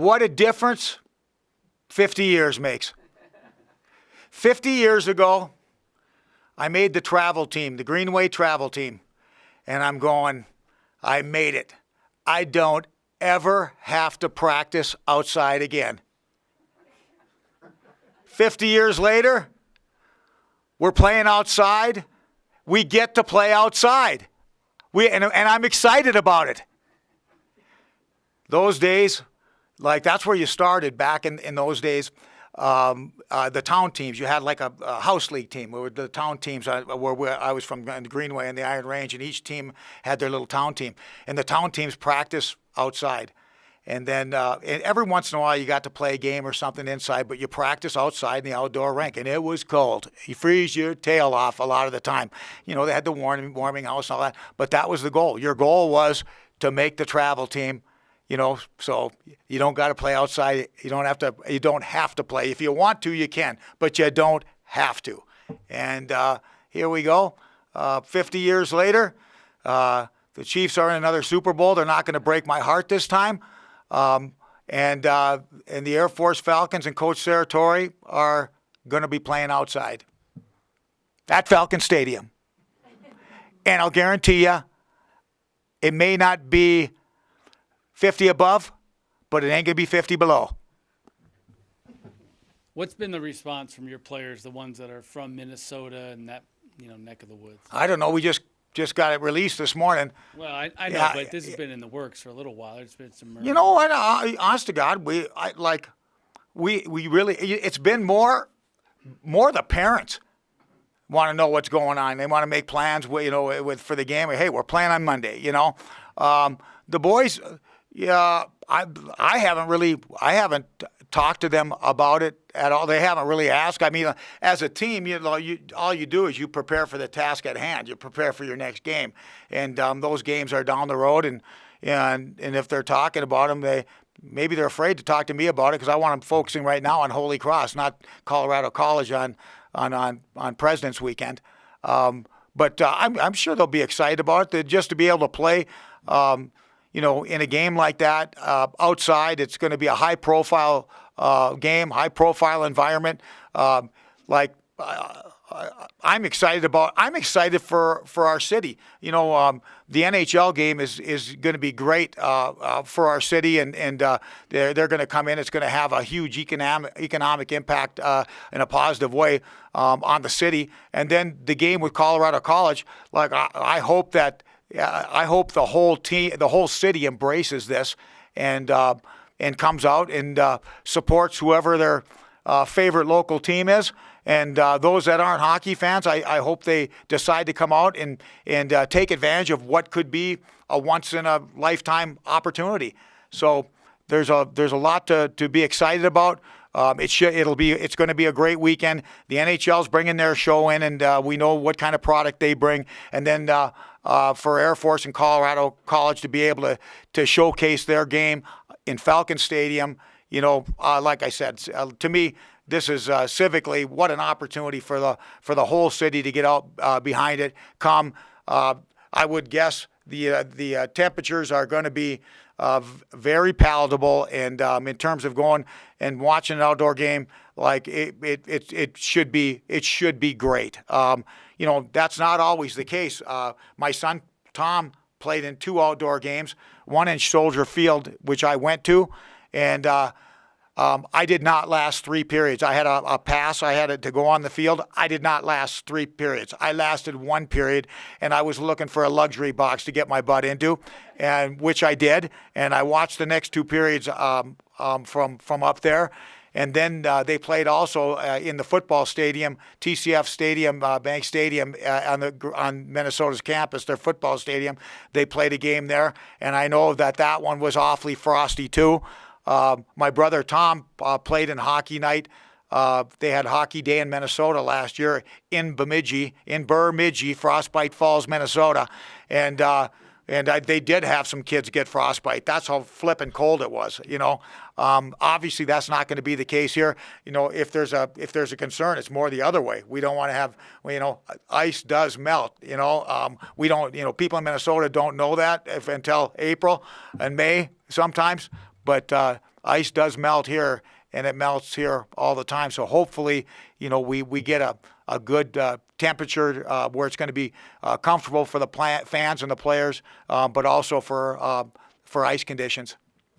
what a difference 50 years makes. 50 years ago, I made the travel team, the Greenway travel team, and I'm going, I made it. I don't ever have to practice outside again. 50 years later, we're playing outside. We get to play outside. And I'm excited about it. Those days, like that's where you started back in those days. The town teams, you had like a house league team. Where the town teams where I was from, the Greenway and the Iron Range, and each team had their little town team. And the town teams practice outside. And then and every once in a while you got to play a game or something inside, but you practice outside in the outdoor rink, and it was cold. You freeze your tail off a lot of the time. You know, they had the warming house and all that, but that was the goal. Your goal was to make the travel team, you know, so you don't got to play outside. You don't have to play. If you want to, you can, but you don't have to. And here we go. 50 years later, the Chiefs are in another Super Bowl. They're not going to break my heart this time. And the Air Force Falcons and Coach Serratore are going to be playing outside at Falcon Stadium. And I'll guarantee you, it may not be 50 above, but it ain't going to be 50 below. What's been the response from your players, the ones that are from Minnesota and that, neck of the woods? I don't know. We just got it released this morning. Well, I know, but this has been in the works for a little while. There's been some. You know what? Honest to God, we really. It's been more the parents want to know what's going on. They want to make plans. For the game. Hey, we're playing on Monday. The boys. Yeah, I haven't talked to them about it at all. They haven't really asked. I mean, as a team, all you do is you prepare for the task at hand. You prepare for your next game, and those games are down the road. And if they're talking about them, maybe they're afraid to talk to me about it because I want them focusing right now on Holy Cross, not Colorado College on President's Weekend. But I'm sure they'll be excited about it. Just to be able to play. In a game like that, outside, it's going to be a high-profile game, high-profile environment. I'm excited for our city. The NHL game is going to be great for our city, and they're going to come in. It's going to have a huge economic impact in a positive way on the city. And then the game with Colorado College, I hope that. I hope the whole team, the whole city embraces this and comes out and supports whoever their favorite local team is. And those that aren't hockey fans, I hope they decide to come out and take advantage of what could be a once-in-a-lifetime opportunity. So there's a lot to be excited about. It's going to be a great weekend. The NHL's bringing their show in, and we know what kind of product they bring. And then for Air Force and Colorado College to be able to showcase their game in Falcon Stadium, like I said, to me, this is civically what an opportunity for the whole city to get out behind it. I would guess the temperatures are going to be very palatable, and in terms of going and watching an outdoor game, it should be great. That's not always the case. My son Tom played in 2 outdoor games, one in Soldier Field, which I went to, and I did not last 3 periods. I had a pass. I had to go on the field. I did not last 3 periods. I lasted 1 period, and I was looking for a luxury box to get my butt into, and which I did. And I watched the next 2 periods from up there. And then they played also in the football stadium, TCF Stadium, Bank Stadium on Minnesota's campus, their football stadium. They played a game there, and I know that one was awfully frosty too. My brother Tom played in hockey night. They had Hockey Day in Minnesota last year in Bemidji, Frostbite Falls, Minnesota, and they did have some kids get frostbite. That's how flippin' cold it was. Obviously that's not going to be the case here. If there's a concern, it's more the other way. We don't want to have, ice does melt. We don't. People in Minnesota don't know that until April and May sometimes. But ice does melt here, and it melts here all the time. So hopefully, we get a good temperature where it's going to be comfortable for the fans and the players, but also for ice conditions.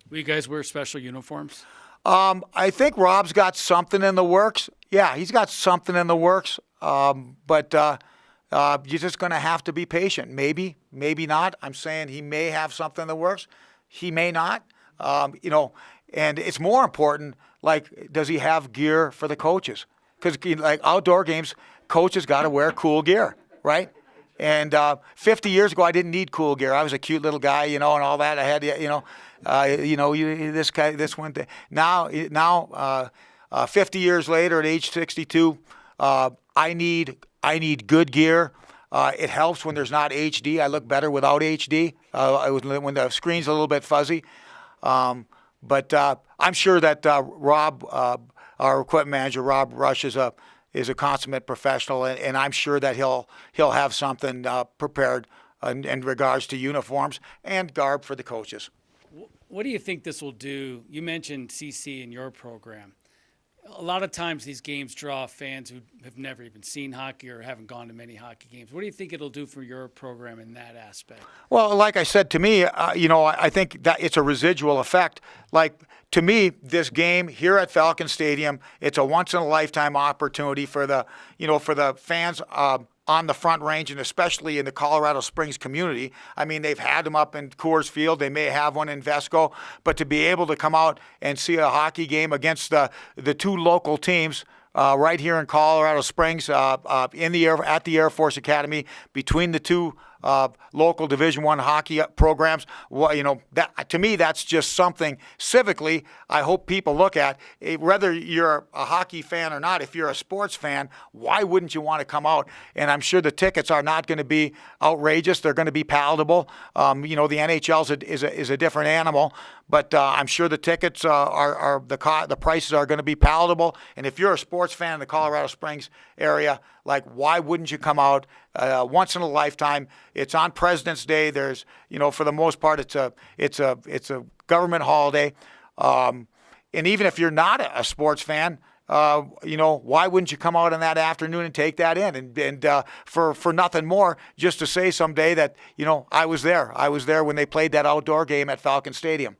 Will you guys wear special uniforms? I think Rob's got something in the works. Yeah, he's got something in the works, but you're just going to have to be patient. Maybe not. I'm saying he may have something in the works. He may not. And it's more important, like, does he have gear for the coaches? Because, like, outdoor games, coaches got to wear cool gear, right? And 50 years ago, I didn't need cool gear. I was a cute little guy, and all that. I had, this guy, this one thing. Now, 50 years later, at age 62, I need good gear. It helps when there's not HD. I look better without HD. When the screen's a little bit fuzzy. But I'm sure that Rob, our equipment manager, Rob Rush, is a consummate professional, and I'm sure that he'll have something prepared in regards to uniforms and garb for the coaches. What do you think this will do? You mentioned CC in your program. A lot of times these games draw fans who have never even seen hockey or haven't gone to many hockey games. What do you think it'll do for your program in that aspect? Well, like I said, to me, I think that it's a residual effect. Like, to me, this game here at Falcon Stadium, it's a once-in-a-lifetime opportunity for the fans on the Front Range, and especially in the Colorado Springs community. I mean, they've had them up in Coors Field. They may have one in Vesco. But to be able to come out and see a hockey game against the two local teams right here in Colorado Springs at the Air Force Academy, between the two local Division I hockey programs, that to me, that's just something civically I hope people look at. Whether you're a hockey fan or not, if you're a sports fan, why wouldn't you want to come out? And I'm sure the tickets are not going to be outrageous. They're going to be palatable. The NHL is a different animal, but I'm sure the tickets the prices are going to be palatable. And if you're a sports fan in the Colorado Springs area, like, why wouldn't you come out? Once in a lifetime. It's on President's Day. There's, for the most part, it's a government holiday. And even if you're not a sports fan, why wouldn't you come out on that afternoon and take that in? And for nothing more, just to say someday that, I was there. I was there when they played that outdoor game at Falcon Stadium.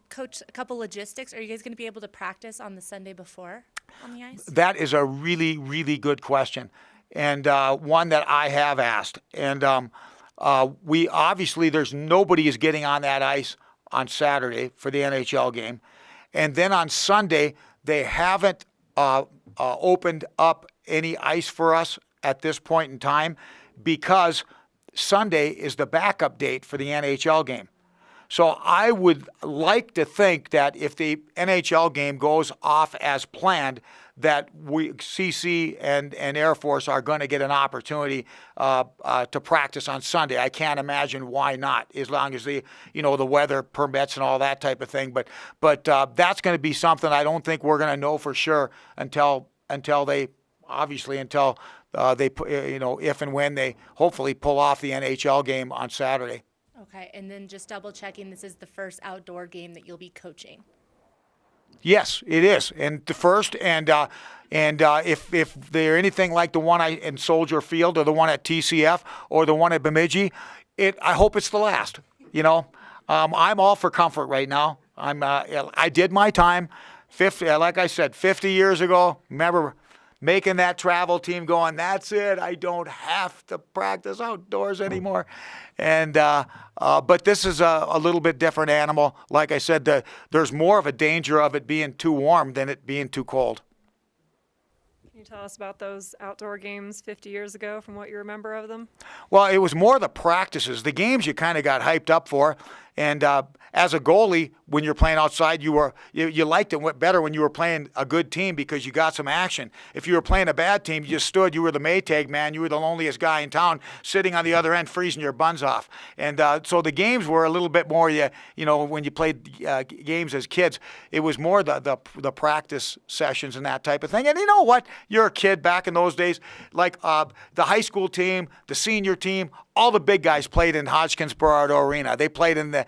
Coach, a couple logistics. Are you guys going to be able to practice on the Sunday before on the ice? That is a really, really good question, and one that I have asked. And we obviously, there's nobody is getting on that ice on Saturday for the NHL game. And then on Sunday, they haven't opened up any ice for us at this point in time, because Sunday is the backup date for the NHL game. So I would like to think that if the NHL game goes off as planned, that CC and Air Force are going to get an opportunity to practice on Sunday. I can't imagine why not, as long as the weather permits and all that type of thing. But that's going to be something I don't think we're going to know for sure until they if and when they hopefully pull off the NHL game on Saturday. Okay, and then just double checking, this is the first outdoor game that you'll be coaching. Yes, it is, and the first, and if they're anything like the one in Soldier Field or the one at TCF or the one at Bemidji, I hope it's the last. I'm all for comfort right now. I did my time, 50. Like I said, 50 years ago. Remember making that travel team, going, that's it. I don't have to practice outdoors anymore. And but this is a little bit different animal. Like I said, there's more of a danger of it being too warm than it being too cold. Can you tell us about those outdoor games 50 years ago, from what you remember of them? Well, it was more the practices. The games you kind of got hyped up for. And as a goalie, when you're playing outside, you liked it better when you were playing a good team, because you got some action. If you were playing a bad team, you just stood. You were the Maytag man. You were the loneliest guy in town, sitting on the other end, freezing your buns off. And so the games were a little bit more, when you played games as kids, it was more the practice sessions and that type of thing. And you know what? You're a kid back in those days. Like the high school team, the senior team, all the big guys played in Hodgkinsboro Outdoor Arena. They played in the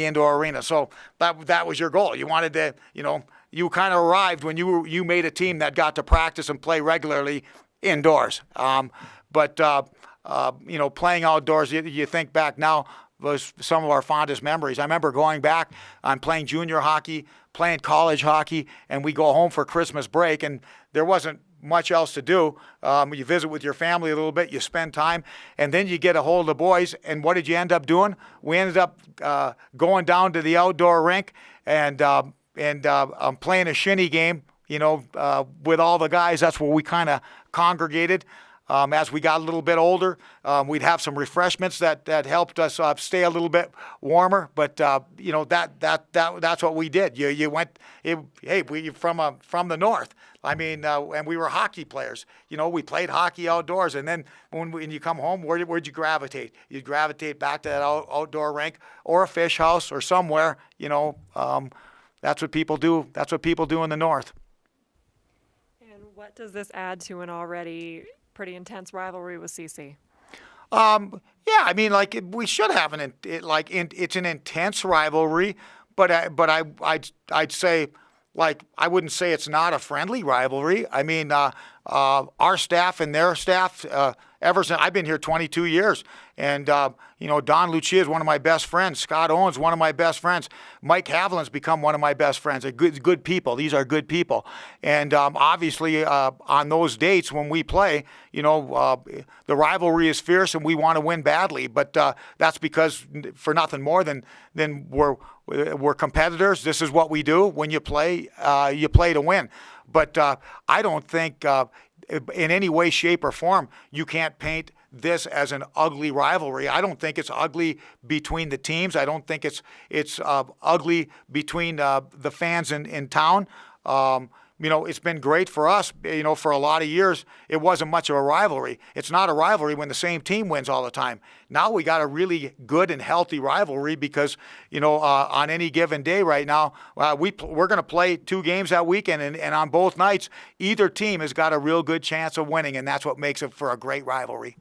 indoor arena. So that was your goal. You wanted to, you kind of arrived when you made a team that got to practice and play regularly indoors. But playing outdoors, you think back now, was some of our fondest memories. I remember going back, I'm playing junior hockey, playing college hockey, and we go home for Christmas break, and there wasn't much else to do. You visit with your family a little bit, you spend time, and then you get a hold of the boys, and what did you end up doing? We ended up going down to the outdoor rink and playing a shinny game, with all the guys. That's where we kind of congregated. As we got a little bit older, we'd have some refreshments that helped us stay a little bit warmer. But that's what we did. You went, we from the north. I mean, and we were hockey players. We played hockey outdoors. And then when you come home, where'd you gravitate? You'd gravitate back to that outdoor rink or a fish house or somewhere. That's what people do. That's what people do in the north. And what does this add to an already pretty intense rivalry with CC? Yeah, I mean, we should have it's an intense rivalry, but I'd say, I wouldn't say it's not a friendly rivalry. I mean, our staff and their staff, ever since I've been here 22 years, and Don Lucia is one of my best friends. Scott Owens, one of my best friends. Mike Haviland's become one of my best friends. They're good people. These are good people, and obviously on those dates when we play, the rivalry is fierce and we want to win badly. But that's because for nothing more than we're competitors. This is what we do. When you play to win. But I don't think in any way, shape, or form you can't paint this as an ugly rivalry. I don't think it's ugly between the teams. I don't think it's ugly between the fans in town. It's been great for us. For a lot of years, it wasn't much of a rivalry. It's not a rivalry when the same team wins all the time. Now we got a really good and healthy rivalry because, on any given day right now, we're going to play 2 games that weekend, and on both nights, either team has got a real good chance of winning, and that's what makes it for a great rivalry.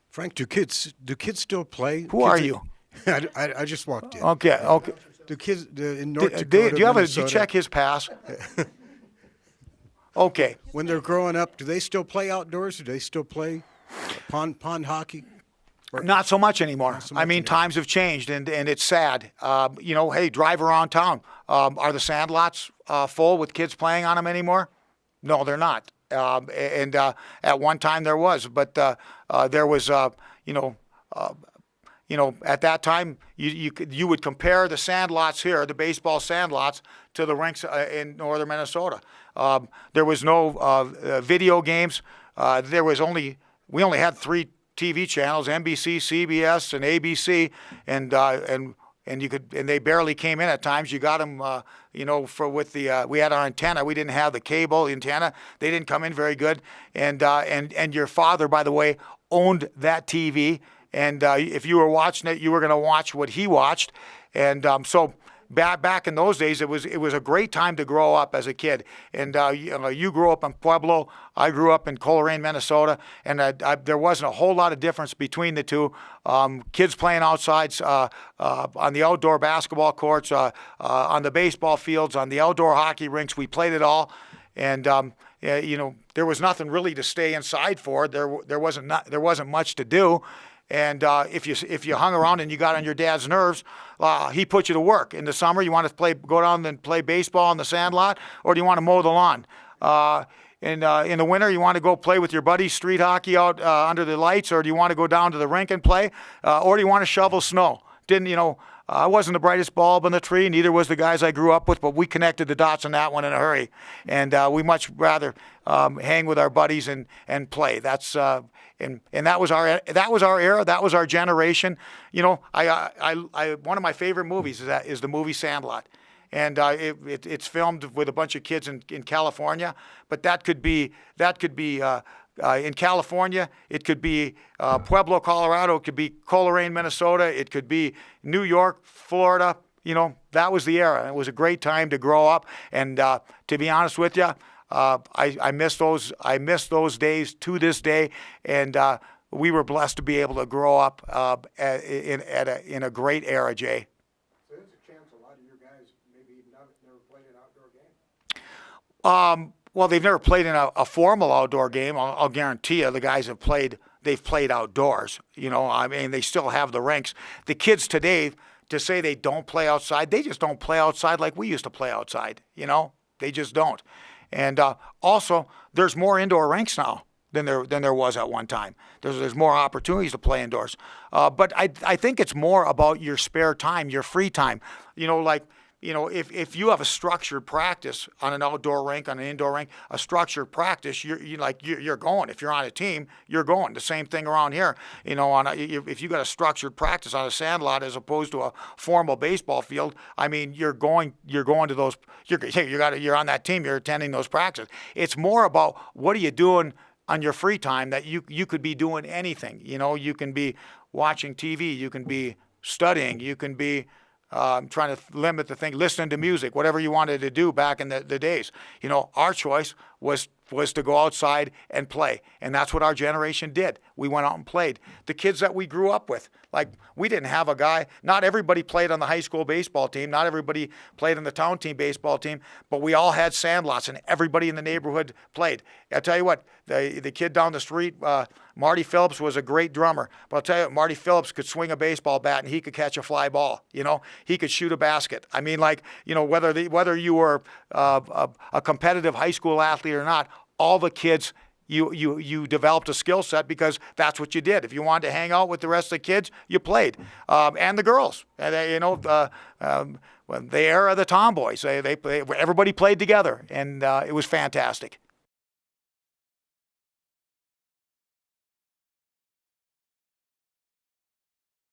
Frank, do kids still play? Who are you? I just walked in. Okay. Do kids in North Dakota, Do you Minnesota, check his pass? Okay. when they're growing up, do they still play outdoors? Do they still play pond hockey? Not so much anymore. so much I mean, anymore. times have changed, and it's sad. Hey, drive around town. Are the sandlots full with kids playing on them anymore? No, they're not. And at one time there was, but there was, at that time you would compare the sandlots here, the baseball sandlots, to the rinks in northern Minnesota. There was no video games. We only had 3 TV channels: NBC, CBS, and ABC, and they barely came in at times. You got them, we had our antenna. We didn't have the cable antenna. They didn't come in very good. And your father, by the way, owned that TV. And if you were watching it, you were going to watch what he watched. And so back in those days, it was a great time to grow up as a kid. And you grew up in Pueblo, I grew up in Coleraine, Minnesota, and there wasn't a whole lot of difference between the two. Kids playing outside on the outdoor basketball courts, on the baseball fields, on the outdoor hockey rinks. We played it all, and there was nothing really to stay inside for. There wasn't much to do. And if you hung around and you got on your dad's nerves, he put you to work. In the summer, you want to go down and play baseball in the sandlot, or do you want to mow the lawn? In the winter, you want to go play with your buddies street hockey out under the lights, or do you want to go down to the rink and play, or do you want to shovel snow? I wasn't the brightest bulb in the tree, neither was the guys I grew up with, but we connected the dots on that one in a hurry. And we much rather hang with our buddies and play. That's and that was our era. That was our generation. One of my favorite movies is the movie Sandlot. And it's filmed with a bunch of kids in California, but that could be in California. It could be Pueblo, Colorado. It could be Coleraine, Minnesota. It could be New York, Florida. That was the era. It was a great time to grow up. And to be honest with you, I miss those days to this day. And we were blessed to be able to grow up in a great era, Jay. So there's a chance a lot of your guys maybe never played an outdoor game. Well, they've never played in a formal outdoor game. I'll guarantee you the guys have played. They've played outdoors. You know, I mean, they still have the rinks. The kids today, to say they don't play outside, they just don't play outside like we used to play outside. You know, they just don't. And also, there's more indoor rinks now than there was at one time. There's more opportunities to play indoors. But I think it's more about your spare time, your free time. You know, like, you know, if you have a structured practice on an outdoor rink, on an indoor rink, a structured practice, you're going. If you're on a team, you're going. The same thing around here. You know, if you got a structured practice on a sand lot as opposed to a formal baseball field, I mean, you're going to those. You're on that team. You're attending those practices. It's more about what are you doing on your free time that you could be doing anything. You know, you can be watching TV. You can be studying. You can be trying to limit the thing, listening to music, whatever you wanted to do back in the days. You know, our choice was to go outside and play. And that's what our generation did. We went out and played. The kids that we grew up with, like, we didn't have a guy, not everybody played on the high school baseball team, not everybody played on the town team baseball team, but we all had sand lots and everybody in the neighborhood played. I'll tell you what, the kid down the street, Marty Phillips, was a great drummer. But I'll tell you what, Marty Phillips could swing a baseball bat and he could catch a fly ball. You know, he could shoot a basket. I mean, like, you know, whether you were a competitive high school athlete or not, all the kids, you developed a skill set because that's what you did. If you wanted to hang out with the rest of the kids, you played, and the girls. And you know, the era of the tomboys, everybody played together, and it was fantastic.